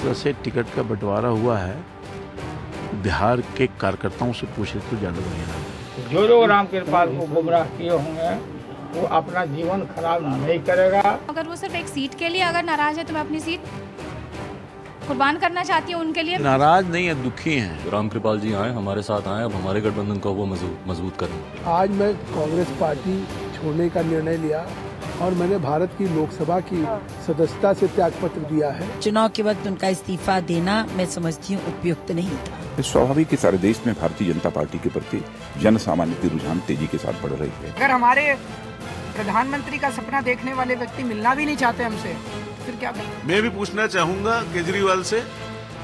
तरह से टिकट का बंटवारा हुआ है, बिहार के कार्यकर्ताओं से पूछे तो ज्यादा बढ़िया। जो लोग रामकृपाल को गुमराह किए होंगे वो अपना जीवन खराब नहीं करेगा। अगर वो सिर्फ एक सीट के लिए अगर नाराज है तो मैं अपनी सीट कुर्बान करना चाहती हूँ उनके लिए। नाराज नहीं है, दुखी हैं। रामकृपाल जी आए, हमारे साथ आए, अब हमारे गठबंधन को वो मजबूत करें। आज मैं कांग्रेस पार्टी छोड़ने का निर्णय लिया और मैंने भारत की लोकसभा की सदस्यता से त्यागपत्र दिया है। चुनाव के वक्त उनका इस्तीफा देना मैं समझती हूँ उपयुक्त नहीं था। स्वाभाविक कि सारे देश में भारतीय जनता पार्टी के प्रति जन सामान्य की रुझान तेजी के साथ बढ़ रही है। अगर हमारे प्रधानमंत्री का सपना देखने वाले व्यक्ति मिलना भी नहीं चाहते हमसे, फिर क्या करें? मैं भी पूछना चाहूंगा केजरीवाल से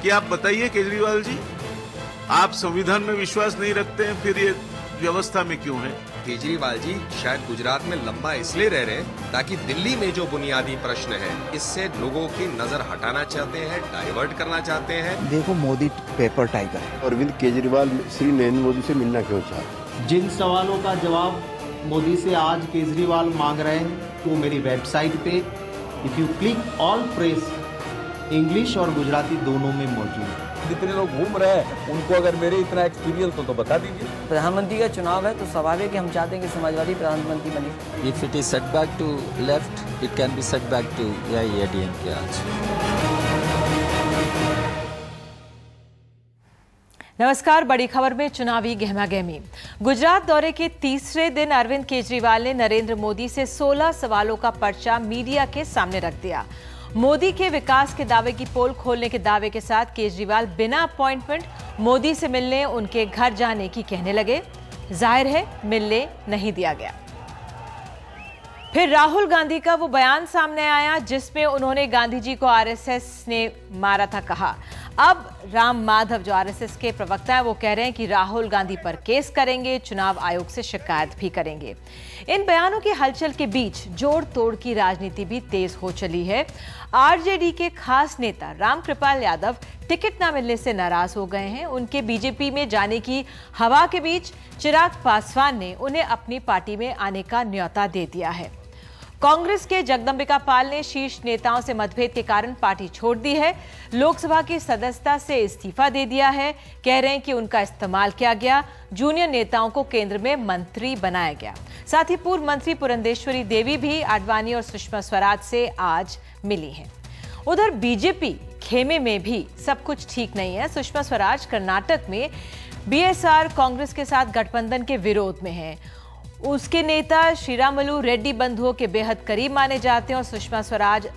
कि आप बताइए केजरीवाल जी, आप संविधान में विश्वास नहीं रखते हैं, फिर ये व्यवस्था में क्यों है? केजरीवाल जी शायद गुजरात में लंबा इसलिए रह रहे हैं ताकि दिल्ली में जो बुनियादी प्रश्न है इससे लोगों की नजर हटाना चाहते हैं, डाइवर्ट करना चाहते हैं। देखो मोदी पेपर टाइगर है। अरविंद केजरीवाल श्री नरेंद्र मोदी से मिलना क्यों चाहते? जिन सवालों का जवाब मोदी से आज केजरीवाल मांग रहे हैं वो मेरी वेबसाइट पे if you click all press English और गुजराती दोनों में मौजूद है। जितने लोग घूम रहे हैं उनको अगर मेरे इतना एक्सपीरियंस हो तो बता दीजिए। प्रधानमंत्री का चुनाव है तो स्वाभाविक है हम चाहते हैं कि समाजवादी प्रधानमंत्री बने। If it is setback to left it can be setback to AIADMK आज। नमस्कार, बड़ी खबर में चुनावी गहमागहमी। गुजरात दौरे के तीसरे दिन अरविंद केजरीवाल ने नरेंद्र मोदी से 16 सवालों का पर्चा मीडिया के सामने रख दिया। मोदी के विकास के दावे की पोल खोलने के दावे के साथ केजरीवाल बिना अपॉइंटमेंट मोदी से मिलने, उनके घर जाने की कहने लगे। जाहिर है मिलने नहीं दिया गया। फिर राहुल गांधी का वो बयान सामने आया जिसमें उन्होंने गांधी जी को आरएसएस ने मारा था कहा। अब राम माधव जो आरएसएस के प्रवक्ता है वो कह रहे हैं कि राहुल गांधी पर केस करेंगे, चुनाव आयोग से शिकायत भी करेंगे। इन बयानों की हलचल के बीच जोड़ तोड़ की राजनीति भी तेज हो चली है। आरजेडी के खास नेता रामकृपाल यादव टिकट न मिलने से नाराज हो गए हैं। उनके बीजेपी में जाने की हवा के बीच चिराग पासवान ने उन्हें अपनी पार्टी में आने का न्योता दे दिया है। कांग्रेस के जगदंबिका पाल ने शीर्ष नेताओं से मतभेद के कारण पार्टी छोड़ दी है। लोकसभा की सदस्यता से इस्तीफा दे दिया है। कह रहे हैं कि उनका इस्तेमाल किया गया। जूनियर नेताओं को केंद्र में मंत्री बनाया गया। साथ ही पूर्व मंत्री पुरंदेश्वरी देवी भी आडवाणी और सुषमा स्वराज से आज मिली हैं। उधर बीजेपी खेमे में भी सब कुछ ठीक नहीं है। सुषमा स्वराज कर्नाटक में बीएसआर कांग्रेस के साथ गठबंधन के विरोध में हैं। उसके नेता श्रीरामुलु रेड्डी बंधुओं के बेहद करीब माने जाते हैं और सुषमा स्वराज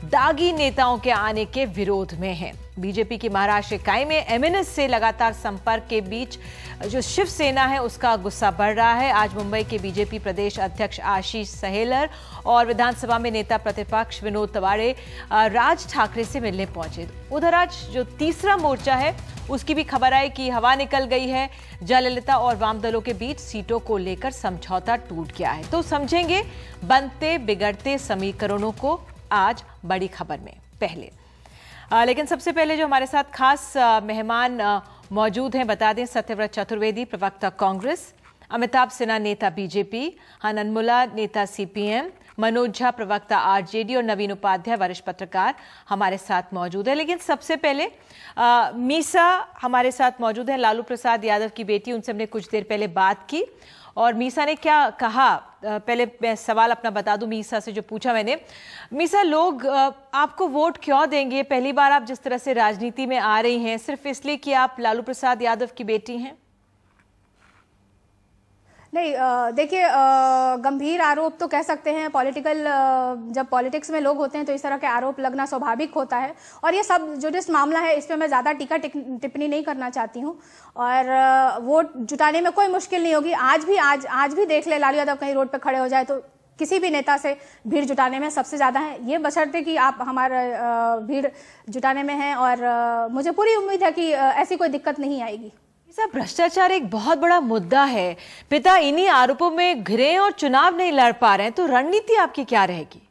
दागी नेताओं के आने के विरोध में हैं। बीजेपी की महाराष्ट्र इकाई में एमएनएस से लगातार संपर्क के बीच जो शिवसेना है उसका गुस्सा बढ़ रहा है। आज मुंबई के बीजेपी प्रदेश अध्यक्ष आशीष सहेलर और विधानसभा में नेता प्रतिपक्ष विनोद तवाड़े राज ठाकरे से मिलने पहुंचे। उधर आज जो तीसरा मोर्चा है उसकी भी खबर आई कि हवा निकल गई है। जयललिता और वाम दलों के बीच सीटों को लेकर समझौता टूट गया है। तो समझेंगे बनते बिगड़ते समीकरणों को आज बड़ी खबर में पहले। लेकिन सबसे पहले जो हमारे साथ खास मेहमान मौजूद हैं बता दें। सत्यव्रत चतुर्वेदी प्रवक्ता कांग्रेस, अमिताभ सिन्हा नेता बीजेपी, हननमुला नेता सीपीएम, मनोज झा प्रवक्ता आरजेडी और नवीन उपाध्याय वरिष्ठ पत्रकार हमारे साथ मौजूद है। लेकिन सबसे पहले मीसा हमारे साथ मौजूद है, लालू प्रसाद यादव की बेटी। उनसे हमने कुछ देर पहले बात की और मीसा ने क्या कहा, पहले मैं सवाल अपना बता दूं मीसा से जो पूछा मैंने। मीसा, लोग आपको वोट क्यों देंगे? पहली बार आप जिस तरह से राजनीति में आ रही हैं, सिर्फ इसलिए कि आप लालू प्रसाद यादव की बेटी हैं? नहीं, देखिए, गंभीर आरोप तो कह सकते हैं। पॉलिटिकल जब पॉलिटिक्स में लोग होते हैं तो इस तरह के आरोप लगना स्वाभाविक होता है। और ये सब जो जिस मामला है इस पे मैं ज़्यादा टिप्पणी नहीं करना चाहती हूँ। और वोट जुटाने में कोई मुश्किल नहीं होगी। आज भी देख ले, लालू यादव कहीं रोड पे खड़े हो जाए तो किसी भी नेता से भीड़ जुटाने में सबसे ज़्यादा है। ये बशर्ते कि आप हमारा भीड़ जुटाने में हैं और मुझे पूरी उम्मीद है कि ऐसी कोई दिक्कत नहीं आएगी। भ्रष्टाचार एक बहुत बड़ा मुद्दा है। पिता इन्हीं आरोपों में घिरे और चुनाव नहीं लड़ पा रहे हैं, तो रणनीति आपकी क्या रहेगी?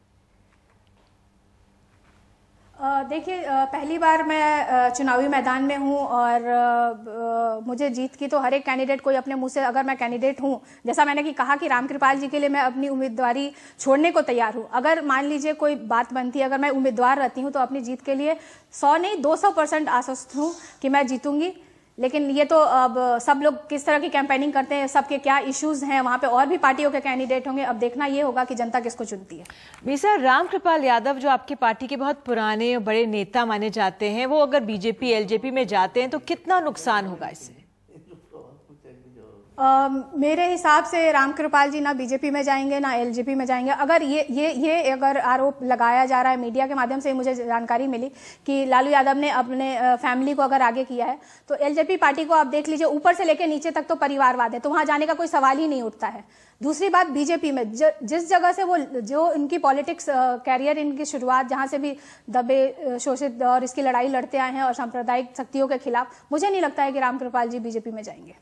देखिए, पहली बार मैं चुनावी मैदान में हूं और मुझे जीत की तो हर एक कैंडिडेट कोई अपने मुंह से, अगर मैं कैंडिडेट हूं, जैसा मैंने कहा कि रामकृपाल जी के लिए मैं अपनी उम्मीदवारी छोड़ने को तैयार हूं। अगर मान लीजिए कोई बात बनती है, अगर मैं उम्मीदवार रहती हूं तो अपनी जीत के लिए 100 नहीं 200% आश्वस्त हूं कि मैं जीतूंगी। लेकिन ये तो अब सब लोग किस तरह की कैंपेनिंग करते हैं, सबके क्या इश्यूज हैं, वहां पे और भी पार्टियों के कैंडिडेट होंगे। अब देखना ये होगा कि जनता किसको चुनती है। मीसा, रामकृपाल यादव जो आपकी पार्टी के बहुत पुराने और बड़े नेता माने जाते हैं, वो अगर बीजेपी एलजेपी में जाते हैं तो कितना नुकसान होगा इससे? मेरे हिसाब से रामकृपाल जी ना बीजेपी में जाएंगे ना एलजेपी में जाएंगे। अगर ये अगर आरोप लगाया जा रहा है, मीडिया के माध्यम से मुझे जानकारी मिली कि लालू यादव ने अपने फैमिली को अगर आगे किया है, तो एलजेपी पार्टी को आप देख लीजिए, ऊपर से लेकर नीचे तक तो परिवारवाद है, तो वहां जाने का कोई सवाल ही नहीं उठता है। दूसरी बात, बीजेपी में जिस जगह से वो जो इनकी पॉलिटिक्स कैरियर, इनकी शुरुआत जहां से भी दबे शोषित और इसकी लड़ाई लड़ते आए हैं और सांप्रदायिक शक्तियों के खिलाफ, मुझे नहीं लगता है कि रामकृपाल जी बीजेपी में जाएंगे।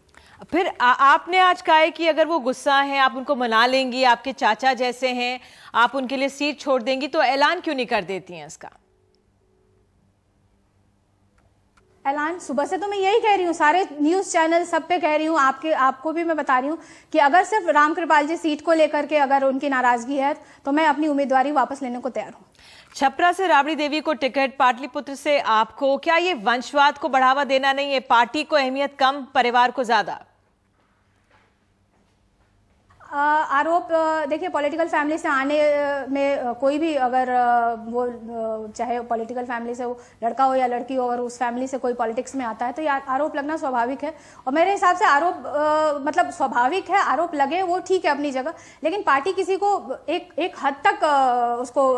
फिर आपने आज कहा है कि अगर वो गुस्सा है आप उनको मना लेंगी, आपके चाचा जैसे हैं, आप उनके लिए सीट छोड़ देंगी, तो ऐलान क्यों नहीं कर देती हैं इसका? ऐलान सुबह से तो मैं यही कह रही हूँ, सारे न्यूज चैनल सब पे कह रही हूँ, आपको भी मैं बता रही हूँ कि अगर सिर्फ रामकृपाल जी सीट को लेकर के अगर उनकी नाराजगी है तो मैं अपनी उम्मीदवारी वापस लेने को तैयार हूँ। छपरा से राबड़ी देवी को टिकट, पाटलिपुत्र से आपको, क्या ये वंशवाद को बढ़ावा देना नहीं है? पार्टी को अहमियत कम, परिवार को ज्यादा? आरोप देखिए, पॉलिटिकल फैमिली से आने में कोई भी अगर वो चाहे पॉलिटिकल फैमिली से वो लड़का हो या लड़की हो, और उस फैमिली से कोई पॉलिटिक्स में आता है तो ये आरोप लगना स्वाभाविक है। और मेरे हिसाब से आरोप मतलब स्वाभाविक है, आरोप लगे वो ठीक है अपनी जगह, लेकिन पार्टी किसी को एक हद तक उसको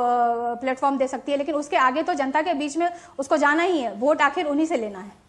प्लेटफॉर्म दे सकती है, लेकिन उसके आगे तो जनता के बीच में उसको जाना ही है। वोट आखिर उन्हीं से लेना है।